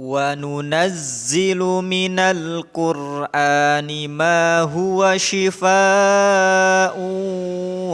وَنُنَزِّلُ مِنَ الْقُرْآنِ مَا هُوَ شِفَاءٌ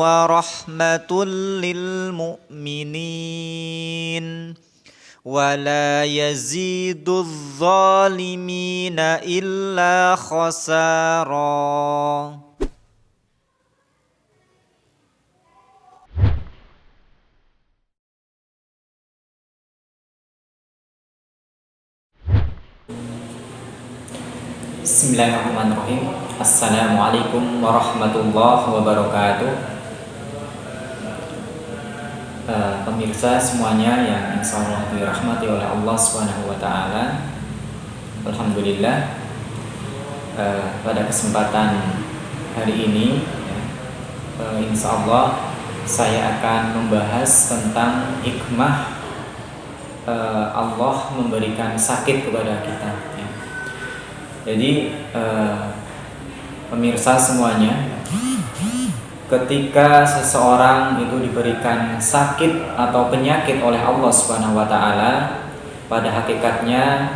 وَرَحْمَةٌ لِّلْمُؤْمِنِينَ وَلَا يَزِيدُ الظَّالِمِينَ إِلَّا خَسَارًا. Bismillahirrahmanirrahim. Assalamualaikum warahmatullahi wabarakatuh. Pemirsa semuanya yang insyaallah dirahmati oleh Allah Subhanahu wa taala. Alhamdulillah, pada kesempatan hari ini insyaallah saya akan membahas tentang hikmah Allah memberikan sakit kepada kita. Jadi pemirsa semuanya, ketika seseorang itu diberikan sakit atau penyakit oleh Allah Subhanahu wa taala, pada hakikatnya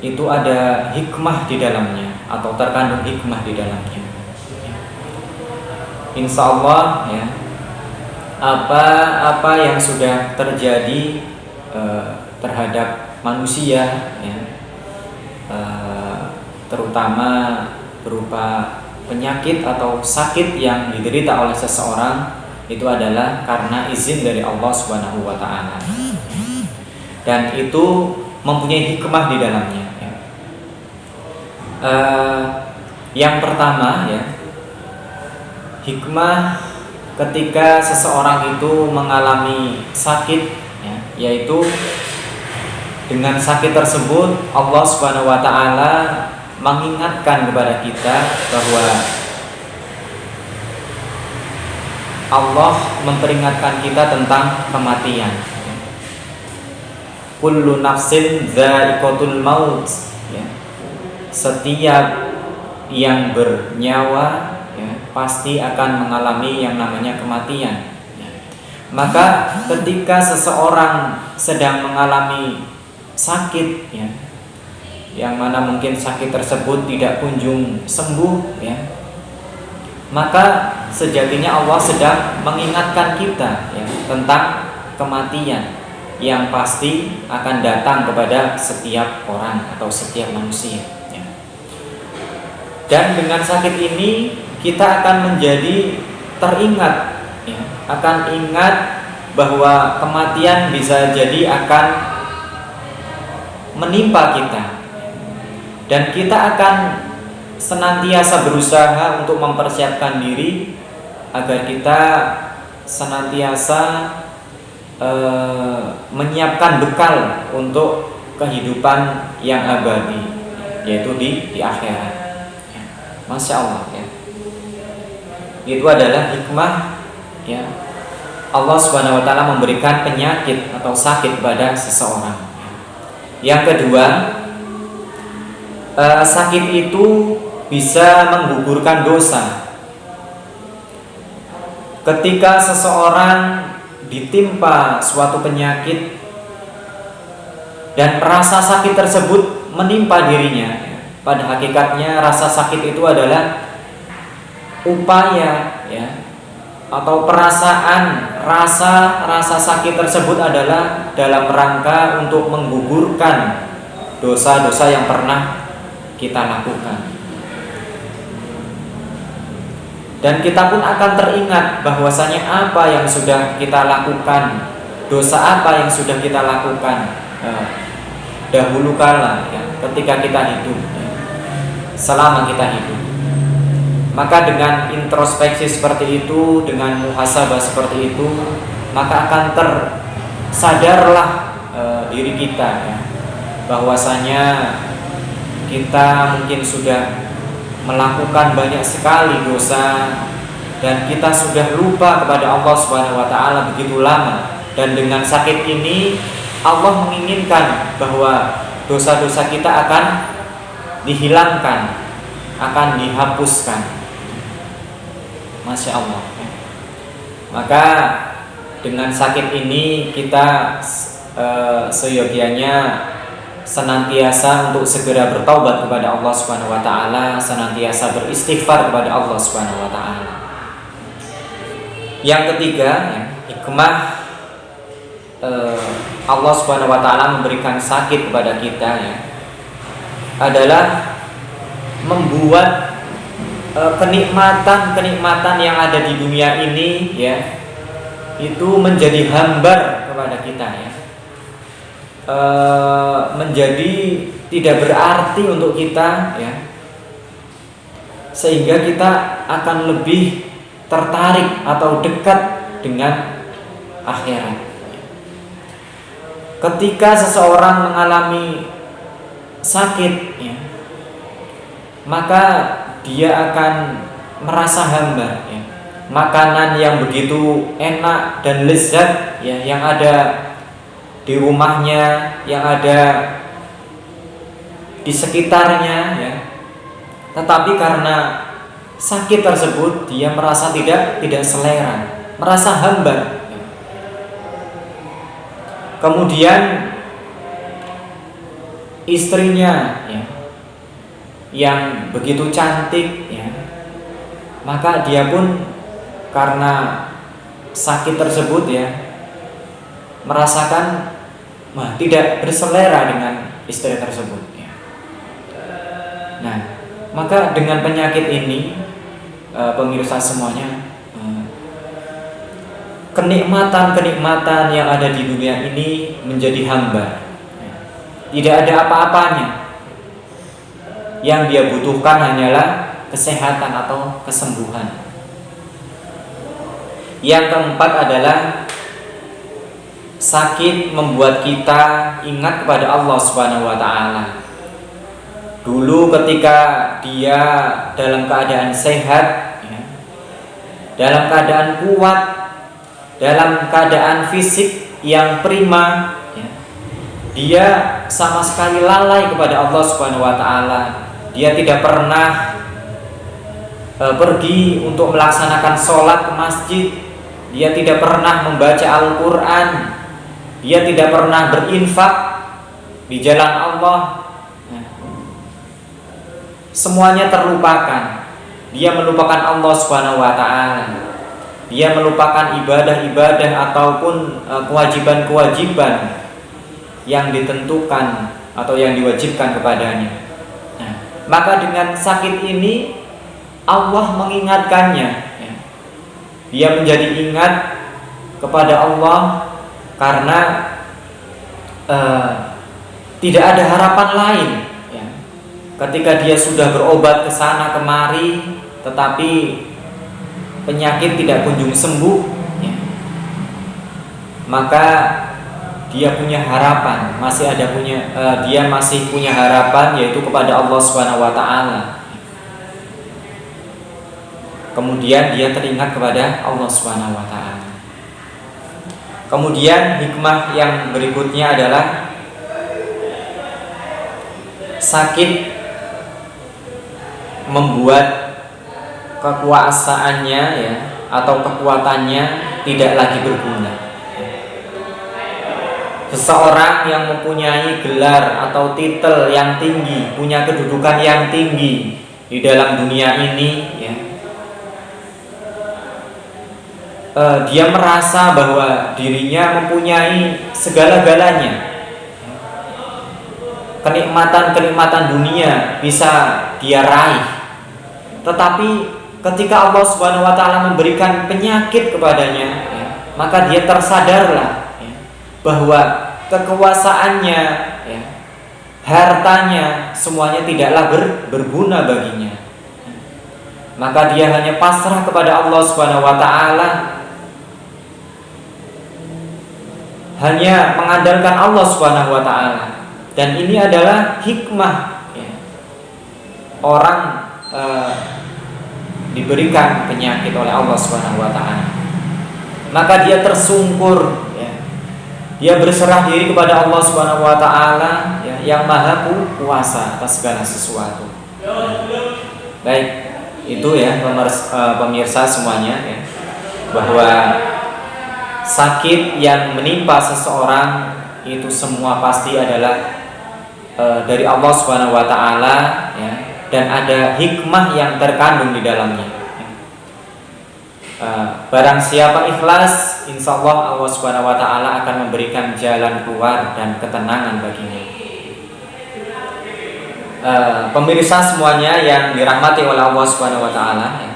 itu ada hikmah di dalamnya atau terkandung hikmah di dalamnya. Insya Allah ya, apa yang sudah terjadi terhadap manusia ya, terutama berupa penyakit atau sakit yang diderita oleh seseorang, itu adalah karena izin dari Allah Subhanahu wa taala. Dan itu mempunyai hikmah di dalamnya ya. Yang pertama ya, hikmah ketika seseorang itu mengalami sakit ya, yaitu dengan sakit tersebut Allah Subhanahu wa taala mengingatkan kepada kita bahwa Allah memperingatkan kita tentang kematian. Kullu nafsin dha'iqatul maut ya. Setiap yang bernyawa ya, pasti akan mengalami yang namanya kematian ya. Maka ketika seseorang sedang mengalami sakit ya, yang mana mungkin sakit tersebut tidak kunjung sembuh ya, maka sejatinya Allah sedang mengingatkan kita ya, tentang kematian yang pasti akan datang kepada setiap orang atau setiap manusia ya. Dan dengan sakit ini kita akan menjadi teringat ya, akan ingat bahwa kematian bisa jadi akan menimpa kita, dan kita akan senantiasa berusaha untuk mempersiapkan diri agar kita senantiasa menyiapkan bekal untuk kehidupan yang abadi, yaitu di akhirat ya. Masya Allah ya. Itu adalah hikmah ya, Allah Subhanahu wa taala memberikan penyakit atau sakit kepada seseorang. Yang kedua, sakit itu bisa menggugurkan dosa. Ketika seseorang ditimpa suatu penyakit dan rasa sakit tersebut menimpa dirinya, pada hakikatnya rasa sakit itu adalah upaya ya, atau perasaan rasa sakit tersebut adalah dalam rangka untuk menggugurkan dosa-dosa yang pernah kita lakukan. Dan kita pun akan teringat bahwasanya apa yang sudah kita lakukan, dosa apa yang sudah kita lakukan dahulu kala ya, ketika kita hidup ya, selama kita hidup. Maka dengan introspeksi seperti itu, dengan muhasabah seperti itu, maka akan tersadarlah diri kita ya, bahwasanya kita mungkin sudah melakukan banyak sekali dosa dan kita sudah lupa kepada Allah Subhanahu wa taala begitu lama. Dan dengan sakit ini Allah menginginkan bahwa dosa-dosa kita akan dihilangkan, akan dihapuskan. Masya Allah. Maka dengan sakit ini kita seyogianya senantiasa untuk segera bertaubat kepada Allah Subhanahu wa taala, senantiasa beristighfar kepada Allah Subhanahu wa taala. Yang ketiga, ya, hikmah Allah Subhanahu wa taala memberikan sakit kepada kita, ya, adalah membuat kenikmatan yang ada di dunia ini, ya, itu menjadi hambar kepada kita, ya. Menjadi tidak berarti untuk kita, ya, sehingga kita akan lebih tertarik atau dekat dengan akhirat. Ketika seseorang mengalami sakit, ya, maka dia akan merasa hambar, ya. Makanan yang begitu enak dan lezat, ya, yang ada di rumahnya, yang ada di sekitarnya, ya, tetapi karena sakit tersebut dia merasa tidak selera, merasa hambar, ya. Kemudian istrinya, ya, yang begitu cantik, ya, maka dia pun karena sakit tersebut, ya, merasakan tidak berselera dengan istri tersebut, ya. Nah, maka dengan penyakit ini, pemirsa semuanya, kenikmatan yang ada di dunia ini menjadi hambar, ya. Tidak ada apa-apanya. Yang dia butuhkan hanyalah kesehatan atau kesembuhan. Yang keempat adalah sakit membuat kita ingat kepada Allah Subhanahu wa taala. Dulu ketika dia dalam keadaan sehat, ya, dalam keadaan kuat, dalam keadaan fisik yang prima, ya, dia sama sekali lalai kepada Allah Subhanahu wa taala. Dia tidak pernah pergi untuk melaksanakan sholat ke masjid. Dia tidak pernah membaca Al-Quran. Dia tidak pernah berinfak di jalan Allah. Semuanya terlupakan. Dia melupakan Allah Subhanahu wa taala. Dia melupakan ibadah-ibadah ataupun kewajiban-kewajiban yang ditentukan atau yang diwajibkan kepadanya. Nah, maka dengan sakit ini Allah mengingatkannya, ya. Dia menjadi ingat kepada Allah karena tidak ada harapan lain, ya. Ketika dia sudah berobat ke sana kemari, tetapi penyakit tidak kunjung sembuh, ya, maka dia punya harapan, dia masih punya harapan, yaitu kepada Allah Subhanahu wa taala. Kemudian dia teringat kepada Allah Subhanahu wa taala. Kemudian hikmah yang berikutnya adalah sakit membuat kekuasaannya, ya, atau kekuatannya tidak lagi berguna. Seseorang yang mempunyai gelar atau titel yang tinggi, punya kedudukan yang tinggi di dalam dunia ini, ya, dia merasa bahwa dirinya mempunyai segala-galanya. Kenikmatan dunia bisa dia raih. Tetapi ketika Allah Subhanahu wa taala memberikan penyakit kepadanya, ya, maka dia tersadarlah, ya, bahwa kekuasaannya, ya, hartanya semuanya tidaklah berguna baginya. Maka dia hanya pasrah kepada Allah Subhanahu wa taala, hanya mengandalkan Allah Subhanahu wa taala. Dan ini adalah hikmah, ya, orang diberikan penyakit oleh Allah Subhanahu wa taala. Maka dia tersungkur, ya. Dia berserah diri kepada Allah Subhanahu wa taala, ya, yang Maha Kuasa atas segala sesuatu. Baik, itu ya pemirsa semuanya, ya, bahwa sakit yang menimpa seseorang itu semua pasti adalah dari Allah Subhanahu wa taala, ya, dan ada hikmah yang terkandung di dalamnya. Barang siapa ikhlas, insya Allah Allah Subhanahu wa taala akan memberikan jalan keluar dan ketenangan baginya. Pemirsa semuanya yang dirahmati oleh Allah Subhanahu wa taala, ya.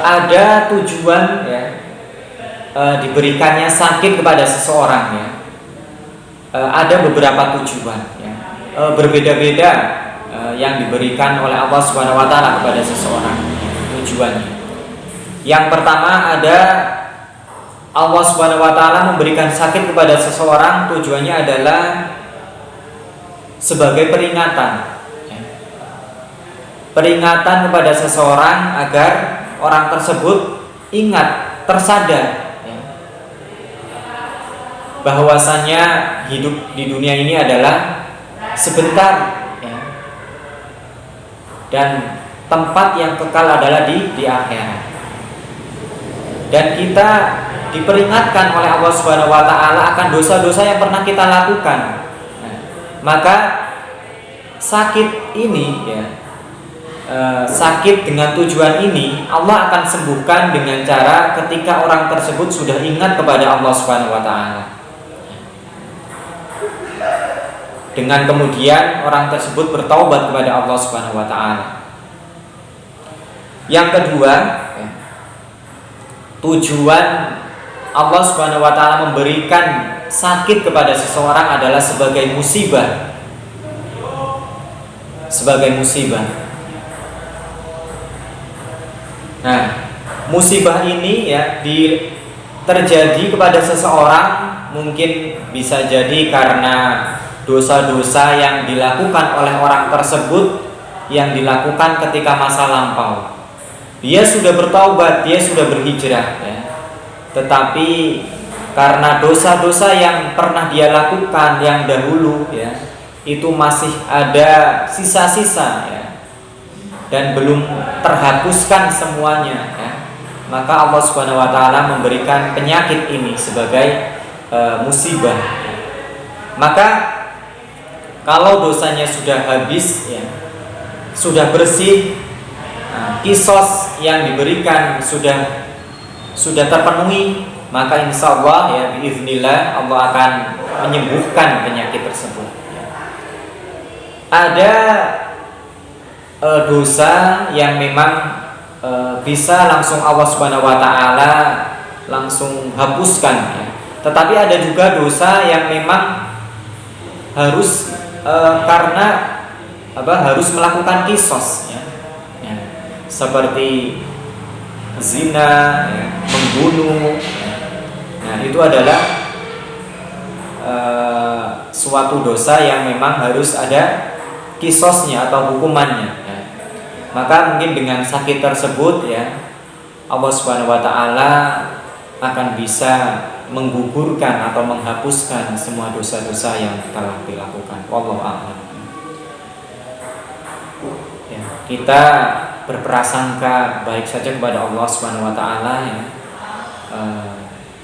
Ada tujuan, ya, diberikannya sakit kepada seseorang, ya. Ada beberapa tujuan, ya, berbeda-beda yang diberikan oleh Allah Subhanahu wa taala kepada seseorang, tujuannya. Yang pertama ada Allah Subhanahu wa taala memberikan sakit kepada seseorang, tujuannya adalah sebagai peringatan. Peringatan kepada seseorang agar orang tersebut ingat, tersadar, ya, bahwasanya hidup di dunia ini adalah sebentar, ya, dan tempat yang kekal adalah di akhirat. Dan kita diperingatkan oleh Allah Subhanahu wa taala akan dosa-dosa yang pernah kita lakukan. Nah, maka sakit ini, ya, sakit dengan tujuan ini Allah akan sembuhkan dengan cara ketika orang tersebut sudah ingat kepada Allah Subhanahu wa taala. Dengan kemudian orang tersebut bertaubat kepada Allah Subhanahu wa taala. Yang kedua, tujuan Allah Subhanahu wa taala memberikan sakit kepada seseorang adalah sebagai musibah. Sebagai musibah. Nah, musibah ini, ya, terjadi kepada seseorang mungkin bisa jadi karena dosa-dosa yang dilakukan oleh orang tersebut yang dilakukan ketika masa lampau. Dia sudah bertaubat, dia sudah berhijrah, ya. Tetapi karena dosa-dosa yang pernah dia lakukan yang dahulu, ya, itu masih ada sisa-sisa, ya, dan belum terhapuskan semuanya, ya, maka Allah Subhanahu wa taala memberikan penyakit ini sebagai musibah. Maka kalau dosanya sudah habis, ya, sudah bersih, kisos yang diberikan sudah terpenuhi, maka insya Allah, ya, biiznillah Allah akan menyembuhkan penyakit tersebut. Ada dosa yang memang bisa langsung Allah Subhanahu wa taala langsung hapuskan, ya. Tetapi ada juga dosa yang memang harus harus melakukan kisos, ya. Ya. Seperti zina, ya, membunuh, ya. Nah, itu adalah suatu dosa yang memang harus ada kisosnya atau hukumannya. Maka mungkin dengan sakit tersebut, ya, Allah Subhanahu wa taala akan bisa menggugurkan atau menghapuskan semua dosa-dosa yang telah dilakukan. Wallahu a'lam. Ya, kita berprasangka baik saja kepada Allah Subhanahu wa taala, ya.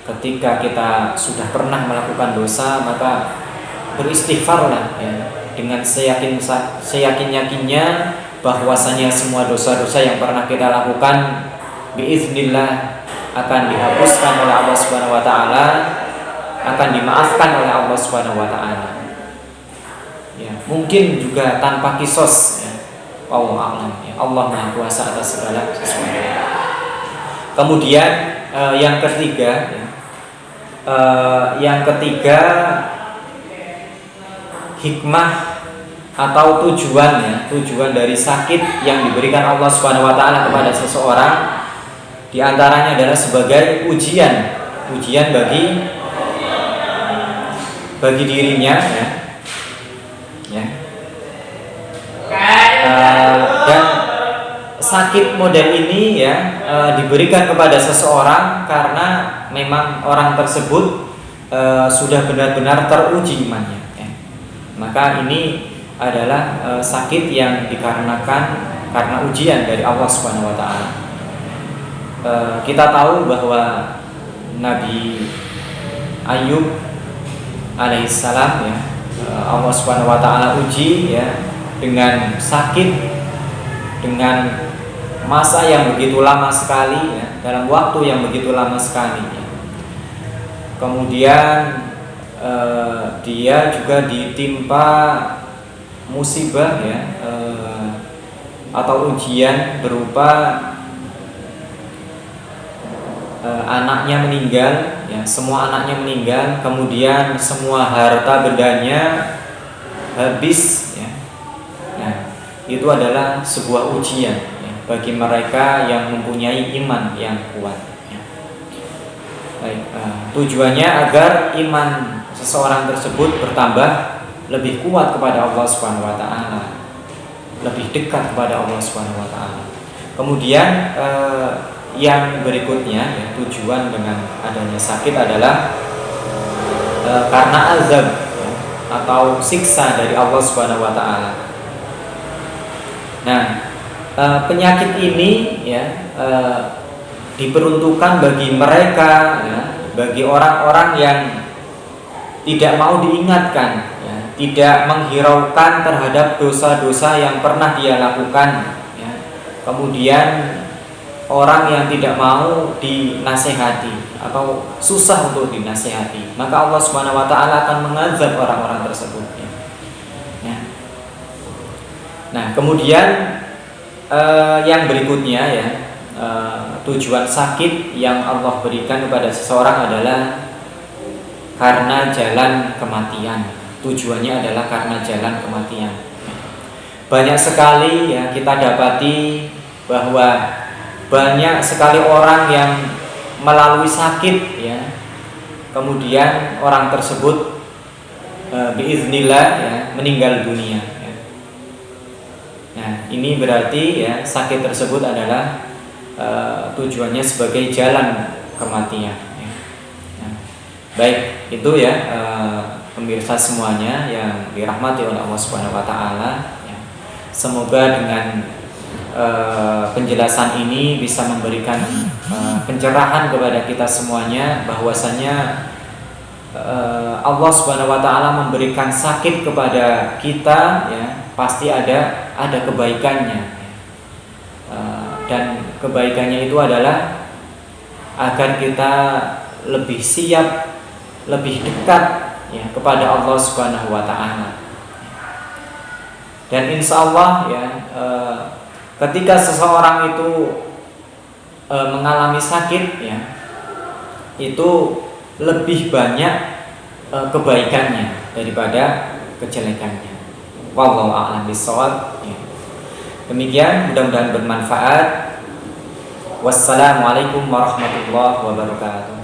Ketika kita sudah pernah melakukan dosa, maka beristighfarlah, ya, dengan seyakin-yakinnya bahwasanya semua dosa-dosa yang pernah kita lakukan biiznillah akan dihapuskan oleh Allah Subhanahu wa taala, akan dimaafkan oleh Allah Subhanahu wa taala. Ya, mungkin juga tanpa kisos, ya. Wallahu a'lam, ya. Allah Maha Kuasa atas segala sesuatu. Kemudian yang ketiga, ya, hikmah atau tujuan dari sakit yang diberikan Allah Subhanahu wa taala kepada seseorang, di antaranya adalah sebagai ujian bagi dirinya, ya. Ya. Dan sakit model ini, ya, diberikan kepada seseorang karena memang orang tersebut sudah benar-benar teruji imannya, ya. Maka ini adalah sakit yang dikarenakan karena ujian dari Allah Subhanahu wa taala. kita tahu bahwa Nabi Ayub alaihissalam ya, Allah Subhanahu wa taala uji ya dengan sakit, dengan masa yang begitu lama sekali ya, dalam waktu yang begitu lama sekali ya. Kemudian dia juga ditimpa musibah ya, atau ujian berupa anaknya meninggal ya, semua anaknya meninggal, kemudian semua harta bendanya habis ya. Nah, itu adalah sebuah ujian ya, bagi mereka yang mempunyai iman yang kuat ya. Baik, tujuannya agar iman seseorang tersebut bertambah lebih kuat kepada Allah Subhanahu wa taala, lebih dekat kepada Allah Subhanahu wa taala. Kemudian yang berikutnya ya, tujuan dengan adanya sakit adalah karena azab ya, atau siksa dari Allah Subhanahu wa taala. Nah, penyakit ini ya diperuntukkan bagi mereka ya, bagi orang-orang yang tidak mau diingatkan ya, tidak menghiraukan terhadap dosa-dosa yang pernah dia lakukan ya. Kemudian orang yang tidak mau dinasehati atau susah untuk dinasehati, maka Allah Subhanahu wa taala akan mengazab orang-orang tersebut ya. Ya. Nah, kemudian yang berikutnya ya, tujuan sakit yang Allah berikan kepada seseorang adalah karena jalan kematian. Tujuannya adalah karena jalan kematian. Banyak sekali ya kita dapati bahwa banyak sekali orang yang melalui sakit ya, kemudian orang tersebut biiznillah ya, meninggal dunia ya. Nah, ini berarti ya sakit tersebut adalah tujuannya sebagai jalan kematian ya. Nah, baik, itu ya pemirsa semuanya yang dirahmati oleh Allah Subhanahu wa taala ya. Semoga dengan penjelasan ini bisa memberikan pencerahan kepada kita semuanya bahwasanya Allah Subhanahu wa taala memberikan sakit kepada kita ya, pasti ada kebaikannya. Dan kebaikannya itu adalah agar kita lebih siap, lebih dekat ya kepada Allah Subhanahu wa taala. Dan insya Allah ya, ketika seseorang itu mengalami sakit ya, itu lebih banyak kebaikannya daripada kejelekannya. Wallahu a'lam bishawab ya. Demikian, mudah-mudahan bermanfaat. Wassalamualaikum warahmatullahi wabarakatuh.